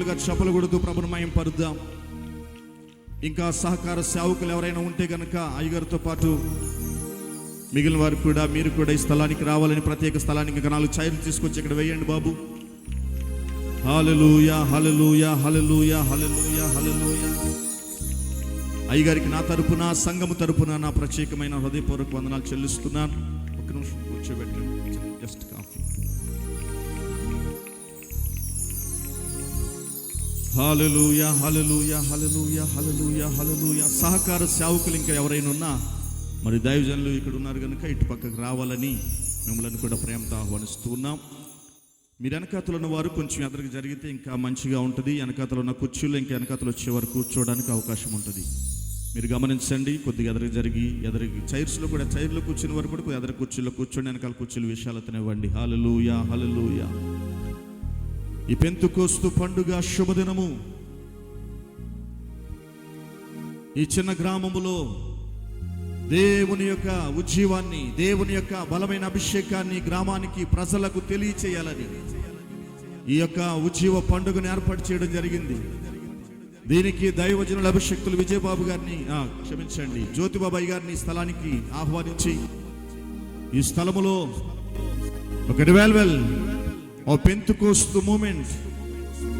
చెప్పినట్లుగా చప్పలు కొడుతూ ప్రభుని మహిమ పరుద్దాం. ఇంకా సహకార సేవకులు ఎవరైనా ఉంటే కనుక అయ్యగారితో పాటు మిగిలిన వారు కూడా మీరు కూడా ఈ స్థలానికి రావాలని, ప్రత్యేక స్థలానికి 4 చైర్లు తీసుకొచ్చి ఇక్కడ వేయండి బాబు. హల్లెలూయా హల్లెలూయా హల్లెలూయా హల్లెలూయా హల్లెలూయా. అయ్యగారికి నా తరపున, సంఘము తరపున నా ప్రత్యేకమైన హృదయపూర్వక వందనాలు చెల్లిస్తున్నాను. ఒక నిమిషం కూర్చోబెట్టండి, జస్ట్ కాఫీ. హల్లెలూయా హల్లెలూయా హల్లెలూయా హల్లెలూయా హల్లెలూయా. సహకార సేవకులు ఇంకా ఎవరైనా ఉన్నా మరి దైవజనులు ఇక్కడ ఉన్నారు కనుక ఇటు పక్కకు రావాలని మిమ్మల్ని కూడా ప్రేమతో ఆహ్వానిస్తూ ఉన్నాం. మీరు వెనకాతలు ఉన్న వారు కొంచెం ఎదురుగా జరిగితే ఇంకా మంచిగా ఉంటుంది. వెనకాతలు ఉన్న కుర్చీలు ఇంకా వెనకాతలు వచ్చే వరకు కూర్చోవడానికి అవకాశం ఉంటుంది. మీరు గమనించండి, కొద్దిగా ఎదురుగా జరిగి చైర్స్లో కూడా, చైర్లో కూర్చున్న వరకు కూడా ఎదురు కుర్చీలో కూర్చోండి, వెనకాల కుర్చీలు విశాలతనివ్వండి. హల్లెలూయా హల్లెలూయా. ఈ పెంతెకోస్తు పండుగ శుభదినము ఈ చిన్న గ్రామములో దేవుని యొక్క ఉజ్జీవాన్ని, దేవుని యొక్క బలమైన అభిషేకాన్ని గ్రామానికి, ప్రజలకు తెలియచేయాలని ఈ యొక్క ఉజ్జీవ పండుగను ఏర్పాటు చేయడం జరిగింది. దీనికి దైవజనుల అభిషేక్తులు విజయబాబు గారిని, జ్యోతిబాబాయ్ గారిని స్థలానికి ఆహ్వానించి ఈ స్థలములో ఒక రివైవల్, ఓ పెంతెకోస్తు మూమెంట్,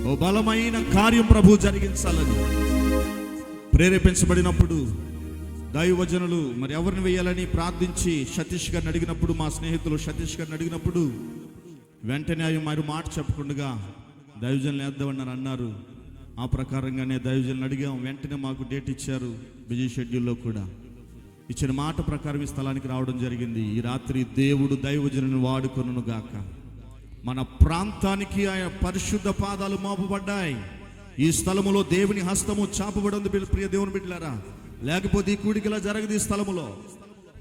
ఓ బలమైన కార్యం ప్రభు జరిగించాలని ప్రేరేపించబడినప్పుడు దైవజనులు మరి ఎవరిని వేయాలని ప్రార్థించి సతీష్ గారిని అడిగినప్పుడు, మా స్నేహితులు సతీష్ గారిని అడిగినప్పుడు వెంటనే మరి మాట చెప్పకుండా దైవజనులు వేద్దామన్నారు అన్నారు. ఆ ప్రకారంగానే దైవజనులు అడిగాం. వెంటనే మాకు డేట్ ఇచ్చారు. బిజీ షెడ్యూల్లో కూడా ఇచ్చిన మాట ప్రకారం ఈ స్థలానికి రావడం జరిగింది. ఈ రాత్రి దేవుడు దైవజనులను వాడుకొనును గాక. మన ప్రాంతానికి ఆయన పరిశుద్ధ పాదాలు మోపబడ్డాయి. ఈ స్థలములో దేవుని హస్తము చాపబడింది. ప్రియ దేవుని బిడ్డలారా, లేకపోతే ఈ కూడికి ఇలా జరగదు. ఈ స్థలములో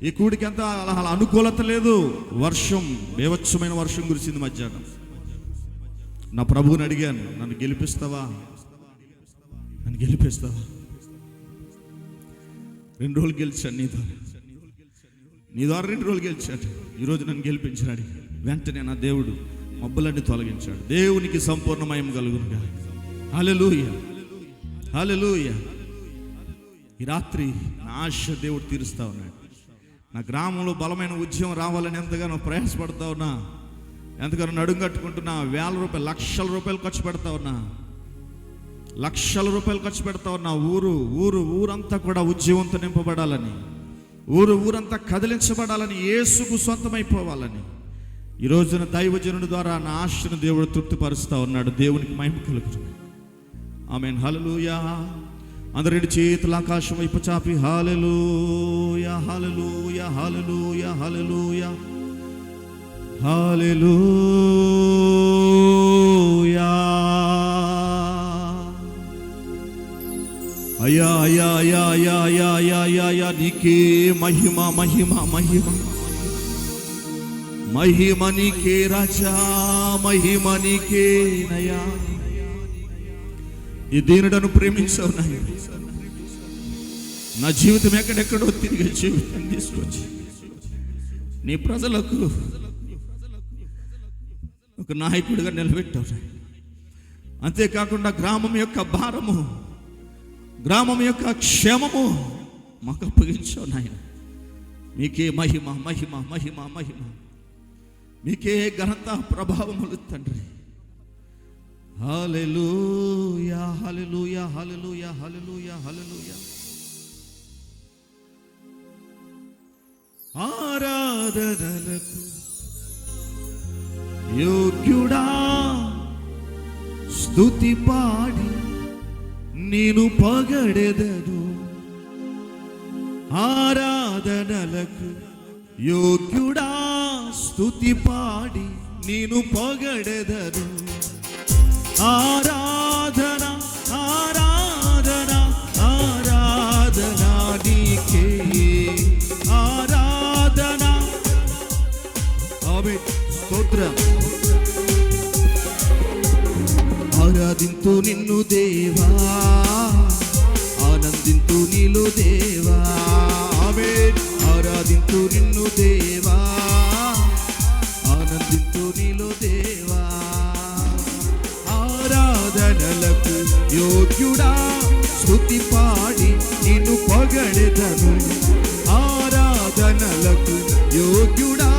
ఈ కూడికి అంతా అలా అనుకూలత లేదు. వర్షం, బీభత్సమైన వర్షం కురిసింది మధ్యాహ్నం. నా ప్రభువుని అడిగాను, నన్ను గెలిపిస్తావా? 2 రోజులు గెలిచాడు నీ ద్వారా 2 రోజులు గెలిచాడు. ఈరోజు నన్ను గెలిపించాడు. వెంటనే నా దేవుడు మబ్బులన్నీ తొలగించాడు. దేవునికి సంపూర్ణ మహిమ కలుగునుగా. హల్లెలూయా హల్లెలూయా. ఈ రాత్రి నా ఆశ దేవుడు తీరుస్తా ఉన్నాడు. నా గ్రామంలో బలమైన ఉద్యమం రావాలని ఎంతగానో ప్రయాసపడతా ఉన్నా, ఎంతగానో నడుము కట్టుకుంటున్నా. 1000 రూపాయలు, లక్షల రూపాయలు ఖర్చు పెడతా ఉన్నా, లక్షల రూపాయలు ఖర్చు పెడతా ఉన్నా. ఊరంతా కూడా ఉద్యమంతో నింపబడాలని, ఊరంతా కదిలించబడాలని, యేసుకు సొంతమైపోవాలని ఈ రోజున దైవజనుడి ద్వారా నా ఆశను దేవుడు తృప్తిపరుస్తా ఉన్నాడు. దేవునికి మహిమ కలుగుతుంది. ఆమేన్. హల్లెలూయా. అందరు 2 చేతులు ఆకాశం వైపు చాపి హల్లెలూయా హల్లెలూయా హల్లెలూయా హల్లెలూయా హల్లెలూయా. అయ్యా అయ్యా అయ్యా అయ్యా అయ్యా అయ్యా అయ్యా అయ్యా, నీకే మహిమ మహిమ మహిమ మహిమ నీకే రాజా, మహిమ నీకే నయా. ఈ దీనుడను ప్రేమించావు నాయన. నా జీవితం ఎక్కడెక్కడో తిరిగే జీవితం తీసుకొచ్చి నీ ప్రజలకు ఒక నాయకుడిగా నిలబెట్టావు. అంతేకాకుండా గ్రామం యొక్క భారము, గ్రామం యొక్క క్షేమము మాకు అప్పగించావు నాయన. మీకే మహిమ మహిమ మహిమ మహిమ, మీకే ఘనత ప్రభావములు తండ్రి. హల్లెలూయా హల్లెలూయా హల్లెలూయా హల్లెలూయా హల్లెలూయా. ఆరాధనలకు యోగ్యుడా, స్తుతి పాడి నేను పొగడెదను. ఆరాధనలకు యోగ్యుడా, స్తుతి పాడి నేను పొగడెదను. ఆరాధన ఆరాధన ఆరాధన నీకే ఆరాధన. ఆమేన్. స్తోత్రం. ఆరాధింతు నిన్ను దేవా, ఆనందింతు నీలో దేవా. ఆమేన్. ఆరాధింతు నిన్ను దేవా, ఆనందింతు నీలో దేవా. ఆరాధన ఆరాధనలకు యోగ్యుడా, స్తుతి పాడి నిన్ను పొగడెదను. ఆరాధనలకు యోగ్యుడా,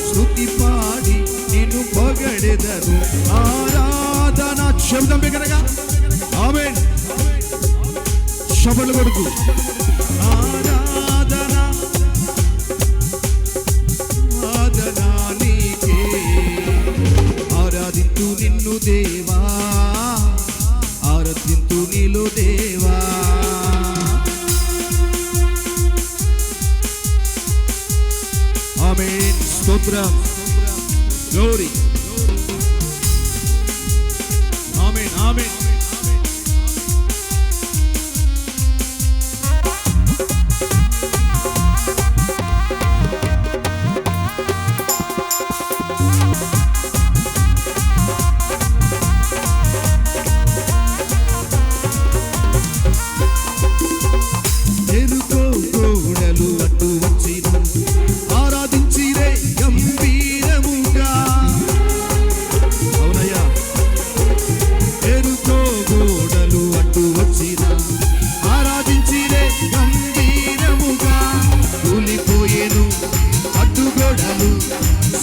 స్తుతి పాడి నిన్ను పొగడెదను. ఆరాధన శబ్దం బిగ్గరగా ఆమేన్. శబలు కొడుకు ఆరాధన ఆరాధన నీకే. ఆరాధింతు నిన్ను దేవా, ఆరాధింతు నీలో దేవా. ఆమేన్. స్తోత్రం, గ్లోరీ. ఆమేన్, ఆమేన్.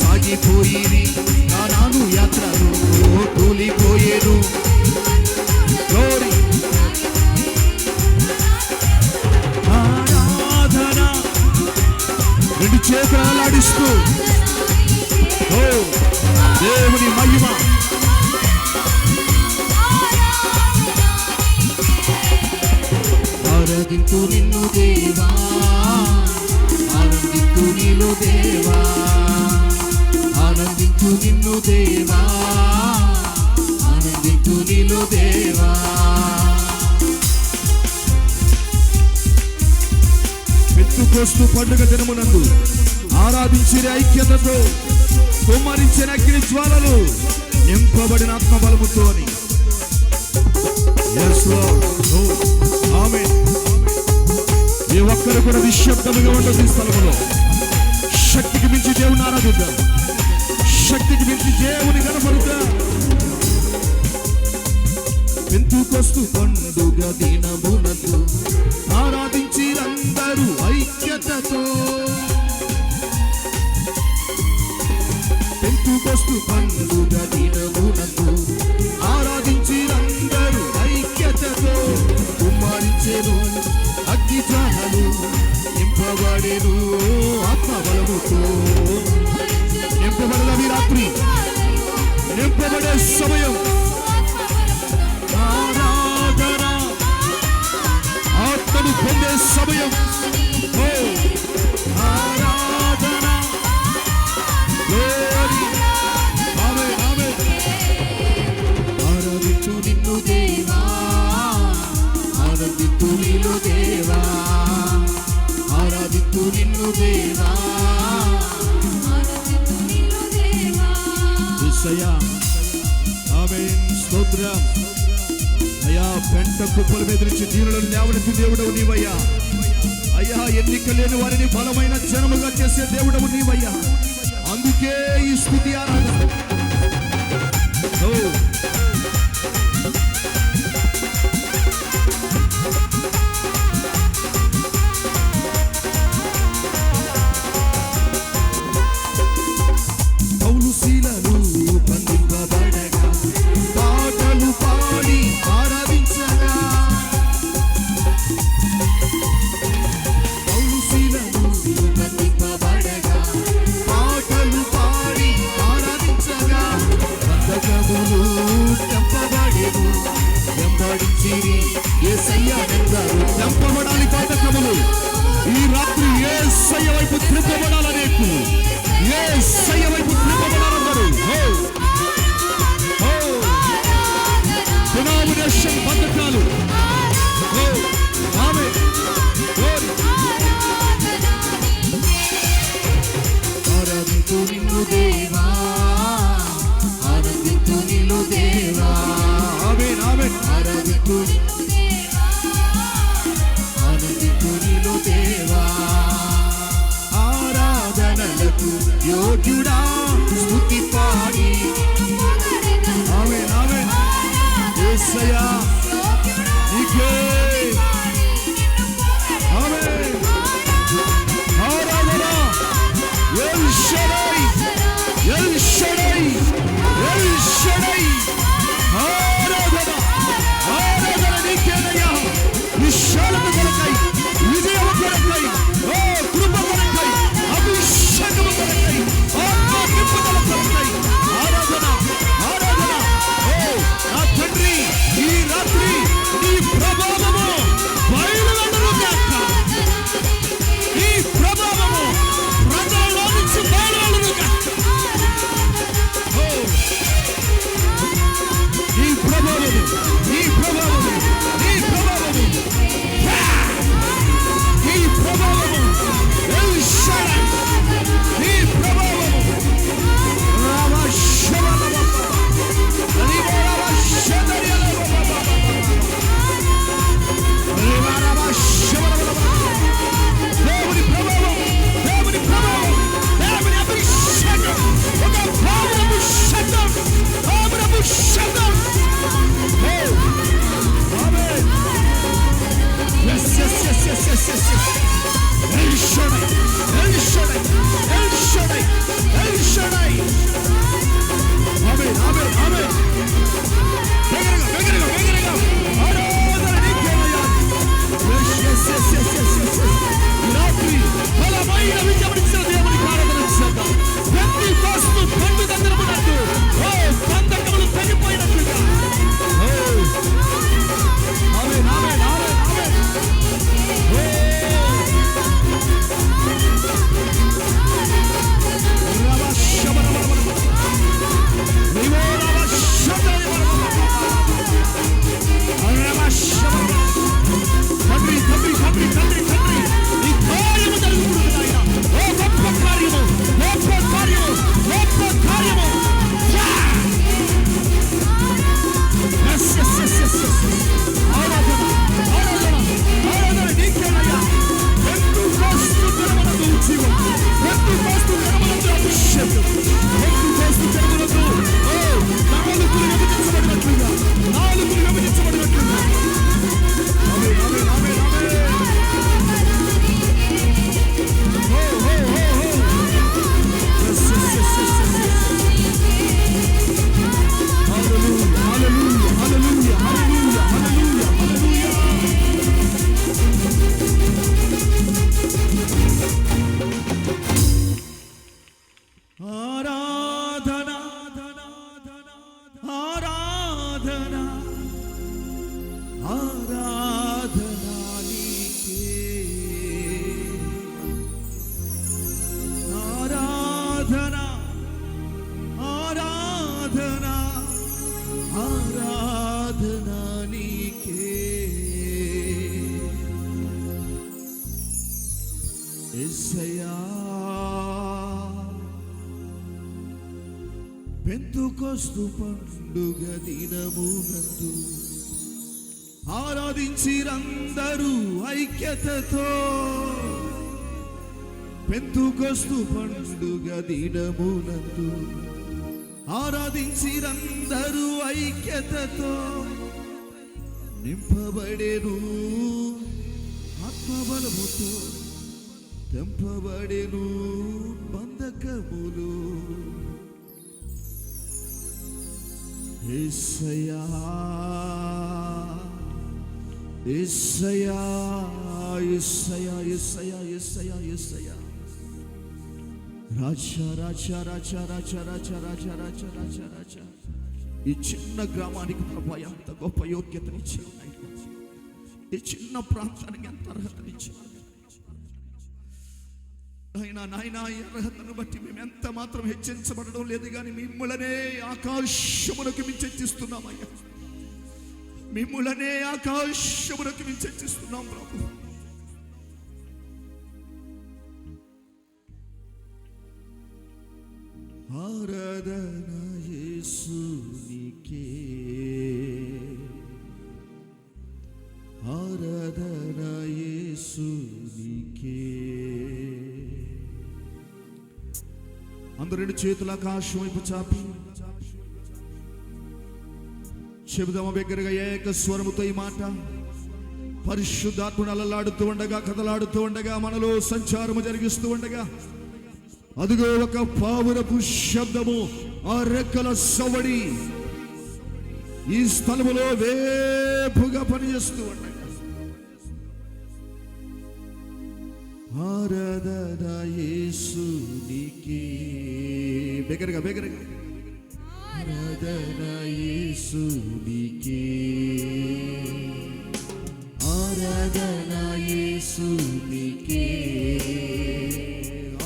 సాగిపోయిరి నాను యాత్రలు కూలిపోయేను. ఆరాధన రెండు చేతులాడిస్తూ దేవుని మహిమ. ఆరాధింతు నిన్ను దేవా, ఆనందింతు నీలో దేవా, ఆనందింతు నిన్ను దేవా, ఆనందింతు నీలో దేవా. పెంతెకోస్తు పండుగ దినమునందు ఆరాధించిన ఐక్యతతో కుమ్మరించిన అగ్ని జ్వాలలు నింపబడిన ఆత్మబలముతో అని. ఆమేన్. ఏ ఒక్కరు కూడా నిశ్శబ్దముగా ఉండదు. ఈ స్థలములో శక్తికి మించి దేవుని ఆరాధిద్దాం, శక్తికి మించి దేవుని కనపడుద్దాం. పెంతెకోస్తు పండుగ దినమునందు ఆరాధించిరందరూ ఐక్యతతో. పెంతెకోస్తు పండుగ దినమునందు ఆరాధించిరందరూ ఐక్యతతో. కుమ్మరించెను అగ్ని జ్వాలలు నింపబడెను ఆత్మబలముతో. నింపబడది రాత్రి, నింపబడే సమయం. ఆరాధన ఆత్మను పొందే సమయం. ఆరాధన ఆరాధించు నిన్ను దేవా, ఆరాధించు నీలో దేవా, ఆరాధించు నిన్ను దేవా, ఆరాధించు నీలో దేవా. యేసయ్యా ఆమేన్. స్తోత్రం అయ్యా. పెంట కుప్పల మీద నుంచి దీనులను లేవనెత్తి దేవుడవు నీవయ్యా. అయ్యా, ఎన్నిక లేని వారిని బలమైన జనముగా చేసే దేవుడవు నీవయ్యా. అందుకే ఈ స్తుతి ఆరాధన. పౌలు శీలలు బంధింపబడగా పాటలు పాడి ఆరాధించగా. పౌలు శీలలు బంధింపబడగా పాటలు పాడి ఆరాధించగా. బంధకములు తెంపబడెను, వెంబడించిరి యేసయ్యనందరూ. తెంపబడాలి బంధకములు. ఈ రాత్రి యేసయ్య వైపు త్రిప్పబడాలనేకు, యేసయ్య వైపు త్రిప్పబడాలందరూ. డినామినేషన్ బంధకాలు ఆమేన్. ఆరాధించు నిన్ను దేవా, ఆనందించు నీలో దేవా. ఆమేన్, ఆమేన్. ఆరాధించు ఆనందించు నీలో దేవా. ఆరాధనలకు యోగ్యుడా, స్తుతి పాడి. ఆమేన్, ఆమేన్. ఆరాధనా నీకే, ఆరాధనా ఆరాధనా ఆరాధనా నీకే. యేసయ్యా పెంతెకొస్తు పండుగ దినమునందు ఆరాధించిరందరూ ఐక్యతతో, పెంతెకొస్తు పండుగ దినమునందు ఆరాధించిరందరూ ఐక్యతతో నింపబడెను ఆత్మబలముతో, తెంపబడెను బంధకములు. యేసయ్యా యేసయ్యా యేసయ్యా యేసయ్యా యేసయ్యా యేసయ్యా రాజా రాజా రాజా రాజా రాజా రాజా రాజా రాజా రాజా. ఈ చిన్న గ్రామానికి ప్రభా ఎంత గొప్ప యోగ్యతనిచ్చావు, ఈ చిన్న ప్రాంతానికి ఎంత అర్హతనిచ్చావు నాయనా. ఈ అర్హతను బట్టి మేము ఎంత మాత్రం హెచ్చించబడడం లేదు, కానీ మిమ్ములనే ఆకాశమునకు మించి హెచ్చిస్తున్నామయ్యా, మిమ్ములనే ఆకాశమునకు మించి హెచ్చిస్తున్నాం ప్రభు. ఆరాధన యేసునికే, ఆరాధన యేసునికే. అందరూ రెండు చేతుల ఆకాశం వైపు చాపి చెబుదామా బిగ్గరగా ఏక స్వరముతో ఈ మాట. పరిశుద్ధాత్ముడు అలలాడుతూ ఉండగా, కదలాడుతూ ఉండగా, మనలో సంచారము జరిగిస్తూ ఉండగా, అదిగో ఒక పావురపు శబ్దము, ఆ రెక్కల సవడి ఈ స్థలములో వేపుగా పనిచేస్తూ ఉండగా, ఆరాధన యేసునికే. బిగ్గరగా బిగ్గరగా ఆరాధన యేసునికే, ఆరాధన యేసునికే.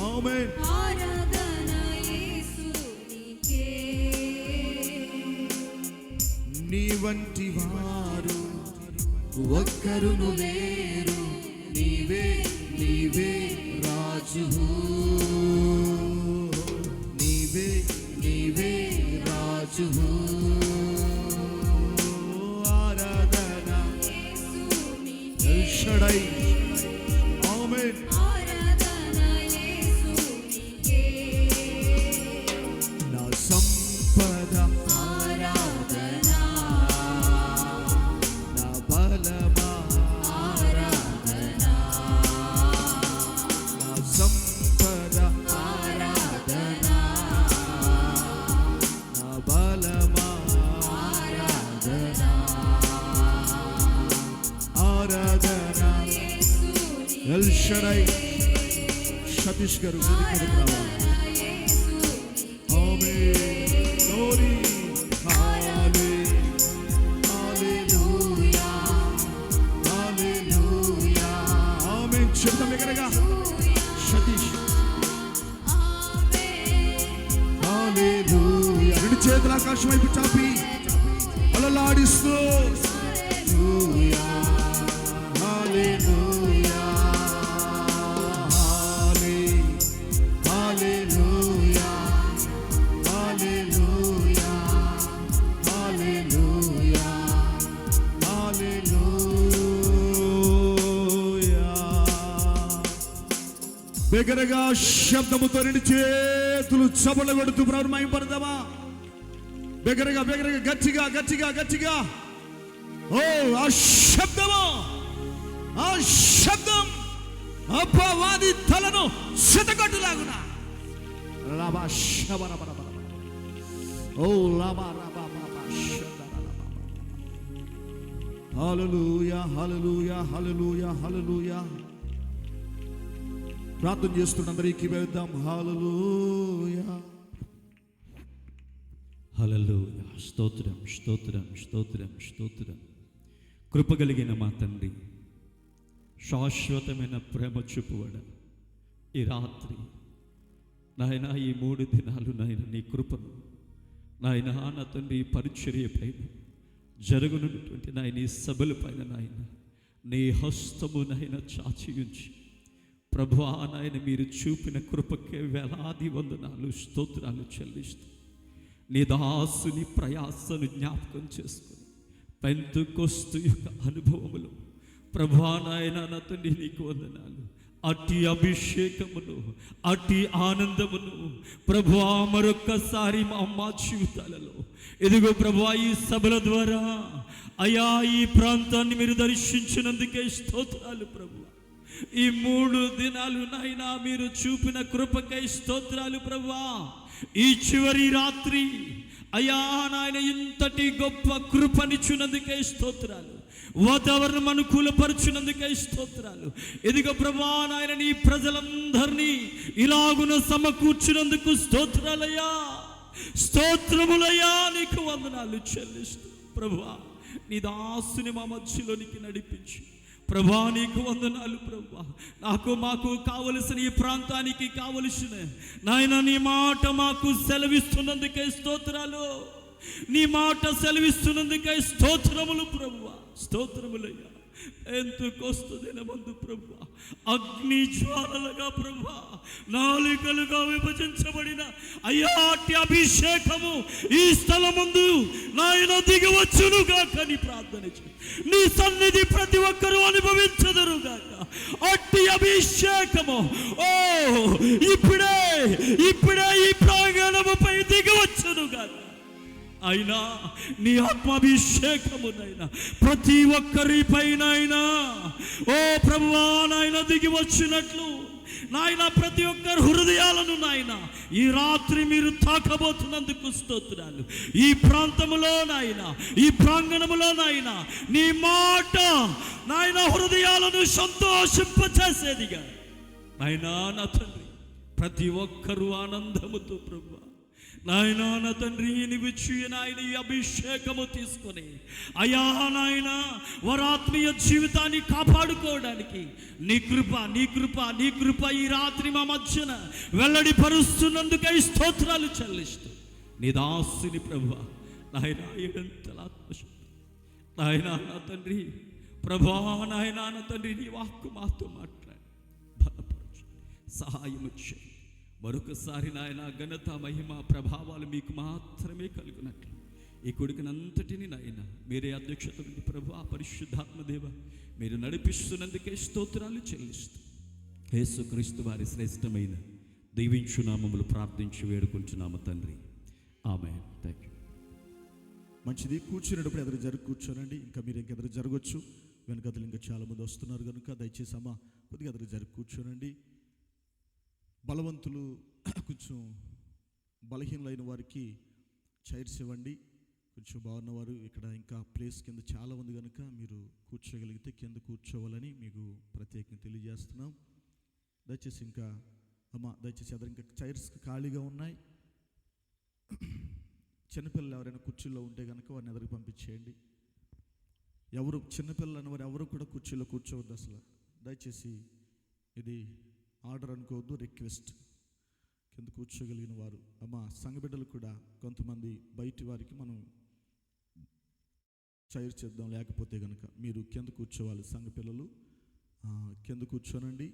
ఆమేన్. ఆరాధన యేసునికే. నీ వంటి వారు ఒక్కరును లేరు, నీవే నీవే రాజువు, నీవే నీవే రాజువు. ఆరాధన ఎల్షడై. ఆమేన్. ఆరాధన యేసునికే. నా సంపద ఆరాధన, నా బలమా ఆరాధన, నా సంపద ఆరాధన, నా బలమా ఆరాధన ఆరాధన యేసునికే. ఎల్షడై. సతీష్ గారు వేదికకు రావాలి. ఆమేన్. గ్లోరీ. హల్లెలూయా హల్లెలూయా. ఆమేన్. చెప్తాం దగ్గరగా సతీష్. హల్లెలూయా. రెండు చేతుల ఆకాశం వైపు చాపి అలలాడిస్తూ హల్లెలూయా హల్లెలూయా హల్లెలూయా హల్లెలూయా హల్లెలూయా హల్లెలూయా. బిగ్గరగా శబ్దముతో రెండు చేతులు చపలు కొడుతూ ప్రారంభపడదామా? బిగ్గరగా బిగ్గరగా గట్టిగా గట్టిగా గట్టిగా. ఓ ఆ శబ్దము, ఆ శబ్దం అపవాది తలను సితగొట్టులాగున. లాబా శబరబరబర. ఓ లాబా రబా బాబా శబరబరబర. హల్లెలూయా హల్లెలూయా హల్లెలూయా హల్లెలూయా. ప్రార్థన చేస్తున్న అందరికీ వేద్దాం. హల్లెలూయా హల్లెలూయా. స్తోత్రం స్తోత్రం స్తోత్రం స్తోత్రం. కృపగలిగిన మా తండ్రి, శాశ్వతమైన ప్రేమ చూపువాడ, ఈ రాత్రి నాయన ఈ 3 దినాలు నాయన నీ కృపను నాయన నా తండ్రి పరిచర్య పైన జరుగునున్నటువంటి నాయన ఈ సభల పైన నాయన నీ హస్తము నాయన చాచి ఉంచి ప్రభువా నాయన మీరు చూపిన కృపకే వేలాది వందనాలు స్తోత్రాలు చెల్లిస్తూ నీ దాసుని ప్రయాసను జ్ఞాపకం చేసుకుని పెంతెకొస్తు యొక్క అనుభవములు ప్రభువా నాయన నా తండ్రి నీకు వందనాలు. అట్టి అభిషేకమును అట్టి ఆనందమును ప్రభువా మరొక్కసారి మా అమ్మ జీవితాలలో ఎదుగో ప్రభువా ఈ సభల ద్వారా అయా ఈ ప్రాంతాన్ని మీరు దర్శించినందుకే స్తోత్రాలు ప్రభువా. ఈ 3 దినాలు నాయనా మీరు చూపిన కృపకై స్తోత్రాలు ప్రభువా. ఈ చివరి రాత్రి అయా నాయన ఇంతటి గొప్ప కృపనిచ్చినందుకే స్తోత్రాలు. వాతావరణం అనుకూలపరచునందుకే స్తోత్రాలు. ఎదిగో ప్రభువా నాయన నీ ప్రజలందరినీ ఇలాగున సమకూర్చినందుకు స్తోత్రాలయ్యా, స్తోత్రములయ్యా, నీకు వందనాలు చెల్లిస్తూ ప్రభువా నీ దాసుని మా మధ్యలోనికి నడిపించి ప్రభువా నీకు వందనాలు ప్రభువా. నాకు మాకు కావలసిన ఈ ప్రాంతానికి కావలసిన నాయన నీ మాట మాకు సెలవిస్తున్నందుకే స్తోత్రాలు. నీ మాట సెలవిస్తున్నందుకే స్తోత్రములు ప్రభువా, స్తోత్రములయ్యా. ఎంతకొస్తుందిన మందు ప్రభువా అగ్ని జ్వాలలుగా ప్రభువా నాలుకలుగా విభజించబడిన అయ్యాటి అభిషేకము ఈ స్థలమందు నాయన దిగవచ్చునుగాక నీ ప్రార్థన చేయి. నీ సన్నిధి ప్రతి ఒక్కరూ అనుభవించదురుగాక. అట్టి అభిషేకము ఓ ఇప్పుడే ఇప్పుడే ఈ ప్రాంగణముపై దిగవచ్చునుగాక. అయినా నీ ఆత్మాభిషేకమునైనా ప్రతి ఒక్కరి పైన ఓ ప్రభువా నాయన దిగి వచ్చినట్లు నాయన ప్రతి ఒక్కరి హృదయాలను నాయన ఈ రాత్రి మీరు తాకబోతున్నందుకు స్తోత్రాలు. ఈ ప్రాంతములో నాయన ఈ ప్రాంగణములో నాయన నీ మాట నాయన హృదయాలను సంతోషింపచేసేదిగా నాయనా నా తండ్రి ప్రతి ఒక్కరూ ఆనందముతో ప్రభువా నాయన నా తండ్రి నీవిచ్చి నాయన ఈ అభిషేకము తీసుకొని అయా నాయన వారి ఆత్మీయ జీవితాన్ని కాపాడుకోవడానికి నీ కృప ఈ రాత్రి మా మధ్యన వెల్లడి పరుస్తున్నందుకై స్తోత్రాలు చెల్లిస్తూ నీ దాసుని ప్రభువా నాయన ఏడంతల ఆత్మశక్తి నాయన నా తండ్రి ప్రభువా నాయన నా తండ్రి నీ వాక్కు మాతో మాట్లాడి బలపరచు, సహాయం చేయి. మరొకసారి నాయన ఘనత మహిమ ప్రభావాలు మీకు మాత్రమే కలుగునట్లు ఈ కొడుకునంతటిని నాయన మీరే అధ్యక్షత ప్రభువా పరిశుద్ధాత్మదేవ మీరు నడిపిస్తున్నందుకే స్తోత్రాలు చెల్లిస్తూ యేసుక్రీస్తు వారి శ్రేష్టమైన దీవించు నామములు ప్రార్థించి వేడుకుంటున్నాము తండ్రి, ఆమేన్. Thank you. మంచిది. కూర్చునేటప్పుడు ఎదురు కూర్చోనండి. ఇంకా మీరు ఇంకెదురు జరగచ్చు. వెనకదలు ఇంకా చాలామంది వస్తున్నారు కనుక దయచేసి అమ్మ కొద్దిగా ఎదురు కూర్చోనండి. బలవంతులు కొంచెం బలహీనలైన వారికి చైర్స్ ఇవ్వండి. కొంచెం బాగున్నవారు ఇక్కడ ఇంకా ప్లేస్ కింద చాలా ఉంది కనుక మీరు కూర్చోగలిగితే కింద కూర్చోవాలని మీకు ప్రత్యేకంగా తెలియజేస్తున్నాం. దయచేసి ఇంకా అమ్మ దయచేసి ఎదురు ఇంకా చైర్స్ ఖాళీగా ఉన్నాయి. చిన్నపిల్లలు ఎవరైనా కుర్చీలో ఉంటే కనుక వారిని ఎదురుకు పంపించేయండి. ఎవరు చిన్నపిల్లలు అన్నవారు ఎవరు కూడా కుర్చీలో కూర్చోవద్దు అసలు. దయచేసి ఇది ఆర్డర్ అనుకోవద్దు, రిక్వెస్ట్. కింద కూర్చోగలిగిన వారు అమ్మ సంఘ బిడ్డలు కూడా కొంతమంది బయటి వారికి మనం చైర్ చేద్దాం, లేకపోతే కనుక మీరు కింద కూర్చోవాలి. సంఘ పిల్లలు కింద కూర్చోనండి.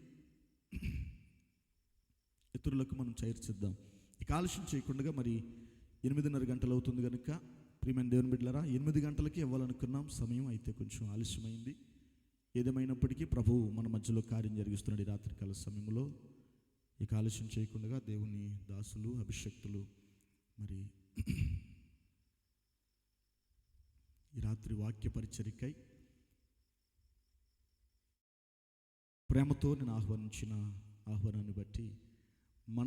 ఇతరులకు మనం చైర్ చేద్దాం. ఇక ఆలస్యం చేయకుండా మరి 8:30 గంటలు అవుతుంది కనుక ప్రియమైన దేవుని బిడ్డలారా 8 గంటలకి ఇవ్వాలనుకున్నాం. సమయం అయితే కొంచెం ఆలస్యమైంది. ఏదేమైనప్పటికీ ప్రభువు మన మధ్యలో కార్యం జరిగిస్తున్నాడు ఈ రాత్రికాల సమయంలో. ఇక ఆలస్యం చేయకుండా దేవుని దాసులు అభిషక్తులు మరి ఈ రాత్రి వాక్య పరిచర్యకై ప్రేమతో నేను ఆహ్వానించిన ఆహ్వానాన్ని బట్టి